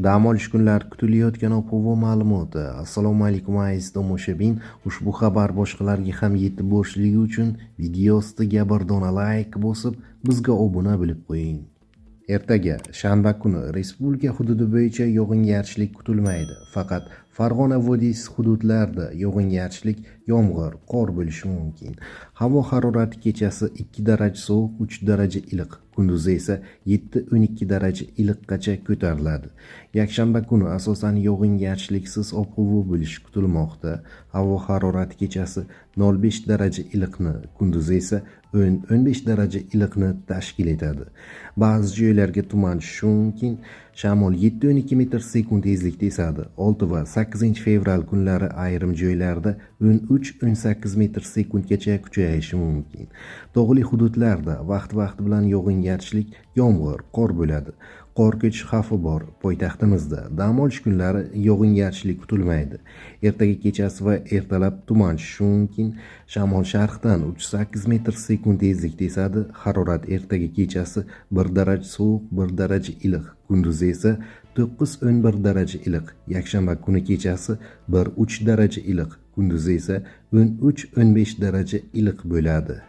Dam olish kunlari kutilayotgan ob-havo ma'lumoti. Assalomu alaykum aziz tomoshabin. Ushbu xabar boshqalarga ham yetib borishligi uchun video ostiga bir dona like bosib, bizga obuna bo'lib qo'ying. Ertaga shanba kuni respublika hududi bo'yicha yog'ingarchilik kutilmaydi. Faqat Farg'ona vodiysi hududlarida yog'ingarchilik, yomg'ir, qor bo'lishi mumkin. Havo harorati kechasi 2 daraja sovuq, 3 daraja iliq, kunduzi esa 7-12 daraja iliqqacha ko'tariladi. Yakshanba kuni asosan yog'ingarchiliksiz ob-havo bo'lishi kutilmoqda. Havo harorati kechasi 0,5 daraja iliqni, kunduzi esa 10-15 daraja iliqni tashkil etadi. Ba'zi joylarga tuman tushishi mumkin. Shamol 7-12 metr sekund tezlikda esadi. 6 va 8 fevral kunlari ayrim joylarda 13-18 metr sekundgacha kuchayishi mumkin. Tog'li hududlarda vaqt-vaqti bilan yog'ingarchilik, yomg'ir, qor bo'ladi. Qor ko'chish xavfi bor. Poytaxtimizda dam olish kunlari yog'ingarchilik kutilmaydi. Ertaga kechasi va ertalab tuman tushishi mumkin. Shamol sharqdan 3-8 metr sekund tezlikda esadi. Harorat ertaga kechasi 1 daraja sovuq, 1 daraja iliq, kunduzi esa 9-11 daraja iliq. Yakshanba kuni kechasi 1-3 daraja iliq, kunduzi esa 13-15 daraja iliq bo'ladi.